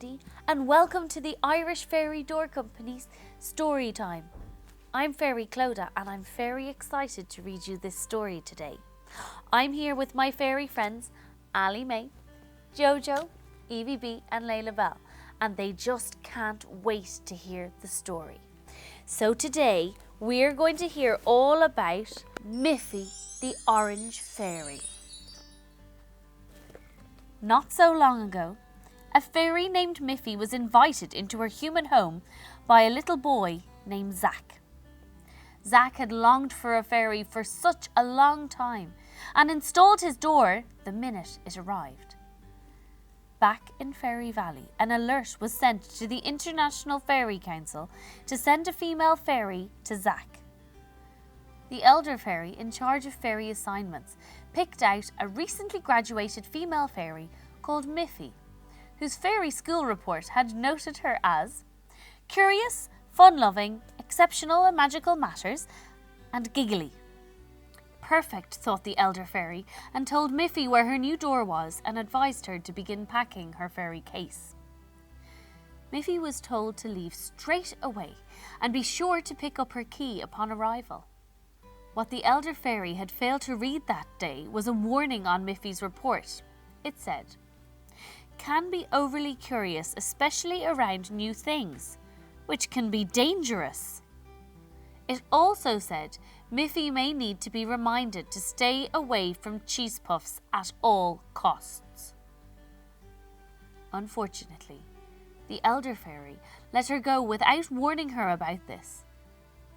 everybody, and welcome to the Irish Fairy Door Company's Storytime. I'm Fairy Clodagh, and I'm very excited to read you this story today. I'm here with my fairy friends, Ali May, Jojo, Evie B, and Layla Bell, and they just can't wait to hear the story. So today, we're going to hear all about Miffy, the Orange Fairy. Not so long ago, a fairy named Miffy was invited into her human home by a little boy named Zack. Zack had longed for a fairy for such a long time and installed his door the minute it arrived. Back in Fairy Valley, an alert was sent to the International Fairy Council to send a female fairy to Zack. The elder fairy in charge of fairy assignments picked out a recently graduated female fairy called Miffy, whose fairy school report had noted her as curious, fun-loving, exceptional in magical matters, and giggly. Perfect, thought the elder fairy, and told Miffy where her new door was and advised her to begin packing her fairy case. Miffy was told to leave straight away and be sure to pick up her key upon arrival. What the elder fairy had failed to read that day was a warning on Miffy's report. It said, "Can be overly curious, especially around new things, which can be dangerous." It also said Miffy may need to be reminded to stay away from cheese puffs at all costs. Unfortunately, the elder fairy let her go without warning her about this,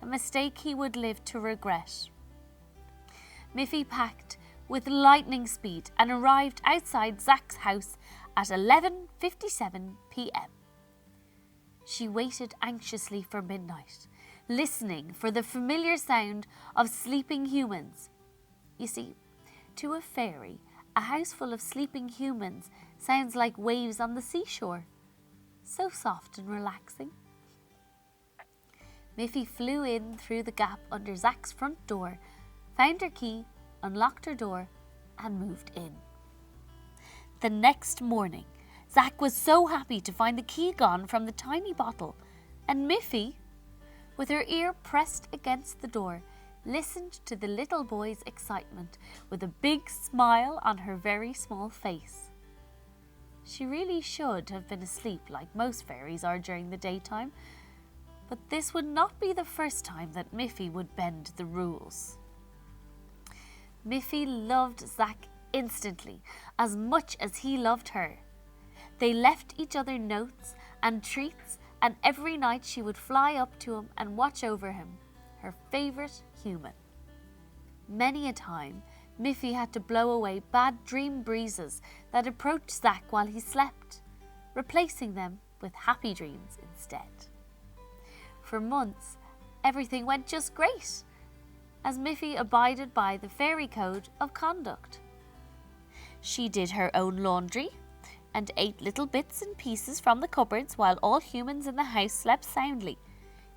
a mistake he would live to regret. Miffy packed with lightning speed and arrived outside Zack's house at 11:57 p.m. She waited anxiously for midnight, listening for the familiar sound of sleeping humans. You see, to a fairy, a house full of sleeping humans sounds like waves on the seashore. So soft and relaxing. Miffy flew in through the gap under Zack's front door, found her key, unlocked her door, and moved in. The next morning, Zack was so happy to find the key gone from the tiny bottle, and Miffy, with her ear pressed against the door, listened to the little boy's excitement with a big smile on her very small face. She really should have been asleep like most fairies are during the daytime, but this would not be the first time that Miffy would bend the rules. Miffy loved Zack instantly, as much as he loved her. They left each other notes and treats, and every night she would fly up to him and watch over him, her favourite human. Many a time, Miffy had to blow away bad dream breezes that approached Zack while he slept, replacing them with happy dreams instead. For months, everything went just great, as Miffy abided by the fairy code of conduct. She did her own laundry and ate little bits and pieces from the cupboards while all humans in the house slept soundly,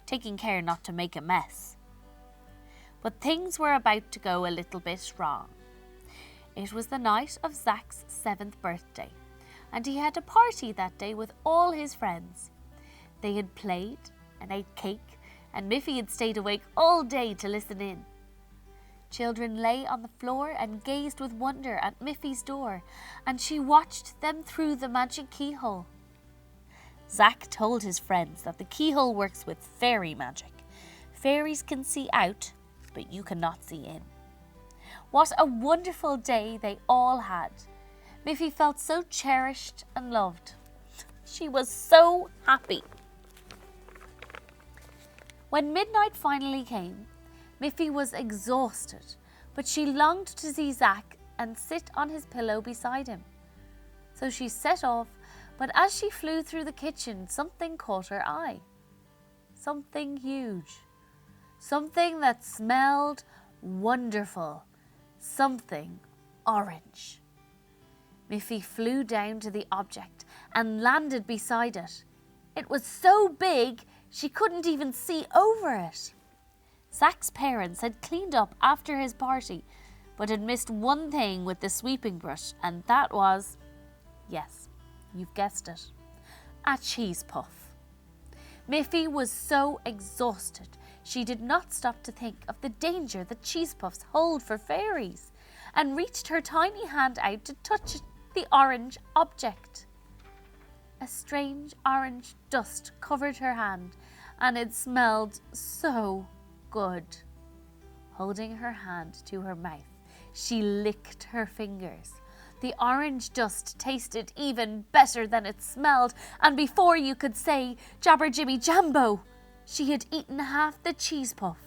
taking care not to make a mess. But things were about to go a little bit wrong. It was the night of Zack's 7th birthday, and he had a party that day with all his friends. They had played and ate cake, and Miffy had stayed awake all day to listen in. Children lay on the floor and gazed with wonder at Miffy's door, and she watched them through the magic keyhole. Zack told his friends that the keyhole works with fairy magic. Fairies can see out, but you cannot see in. What a wonderful day they all had. Miffy felt so cherished and loved. She was so happy. When midnight finally came, Miffy was exhausted, but she longed to see Zack and sit on his pillow beside him. So she set off, but as she flew through the kitchen, something caught her eye. Something huge. Something that smelled wonderful. Something orange. Miffy flew down to the object and landed beside it. It was so big she couldn't even see over it. Zack's parents had cleaned up after his party, but had missed one thing with the sweeping brush, and that was, yes, you've guessed it, a cheese puff. Miffy was so exhausted, she did not stop to think of the danger that cheese puffs hold for fairies, and reached her tiny hand out to touch the orange object. A strange orange dust covered her hand, and it smelled so good. Holding her hand to her mouth, she licked her fingers. The orange dust tasted even better than it smelled, and before you could say Jabber Jimmy Jambo, she had eaten half the cheese puff.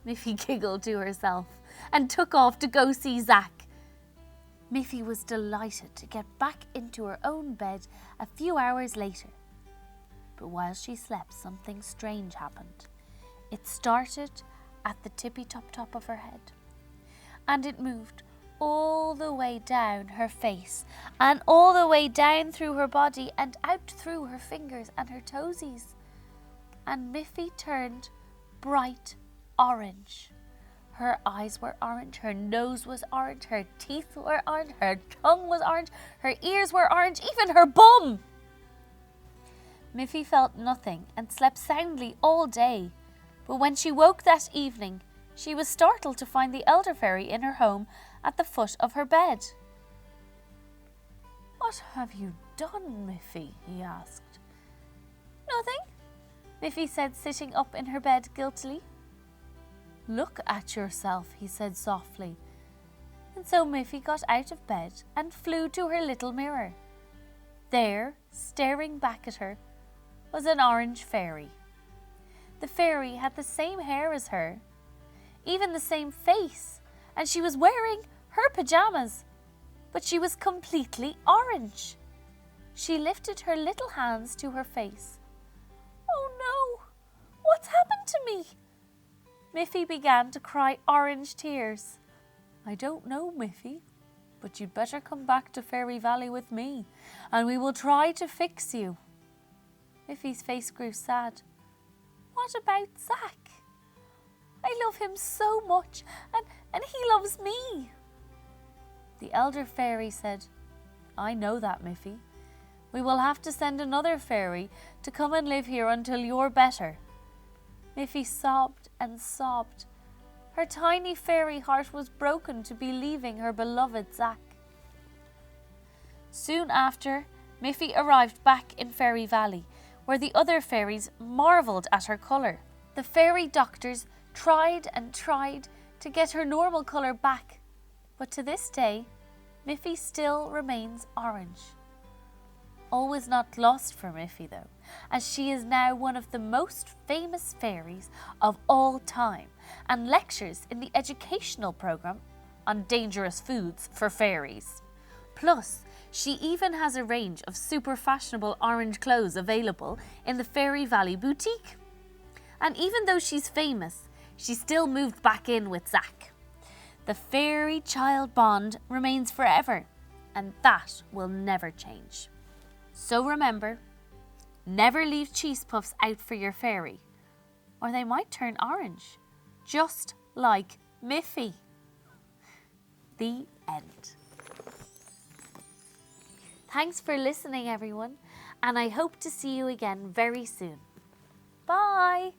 Miffy giggled to herself and took off to go see Zack. Miffy was delighted to get back into her own bed a few hours later. But while she slept, something strange happened. It started at the tippy-top of her head, and it moved all the way down her face and all the way down through her body and out through her fingers and her toesies. And Miffy turned bright orange. Her eyes were orange, her nose was orange, her teeth were orange, her tongue was orange, her ears were orange, even her bum. Miffy felt nothing and slept soundly all day. But when she woke that evening, she was startled to find the elder fairy in her home at the foot of her bed. "What have you done, Miffy?" he asked. "Nothing," Miffy said, sitting up in her bed guiltily. "Look at yourself," he said softly. And so Miffy got out of bed and flew to her little mirror. There, staring back at her, was an orange fairy. The fairy had the same hair as her, even the same face, and she was wearing her pajamas, but she was completely orange. She lifted her little hands to her face. "Oh no, what's happened to me?" Miffy began to cry orange tears. "I don't know, Miffy, but you'd better come back to Fairy Valley with me, and we will try to fix you." Miffy's face grew sad. "What about Zack? I love him so much, and he loves me." The elder fairy said, "I know that, Miffy. We will have to send another fairy to come and live here until you're better." Miffy sobbed and sobbed. Her tiny fairy heart was broken to be leaving her beloved Zack. Soon after, Miffy arrived back in Fairy Valley, where the other fairies marvelled at her colour. The fairy doctors tried and tried to get her normal colour back, but to this day, Miffy still remains orange. All was not lost for Miffy though, as she is now one of the most famous fairies of all time and lectures in the educational programme on dangerous foods for fairies. Plus, she even has a range of super fashionable orange clothes available in the Fairy Valley boutique. And even though she's famous, she still moved back in with Zack. The fairy-child bond remains forever, and that will never change. So remember, never leave cheese puffs out for your fairy, or they might turn orange, just like Miffy. The end. Thanks for listening, everyone, and I hope to see you again very soon. Bye!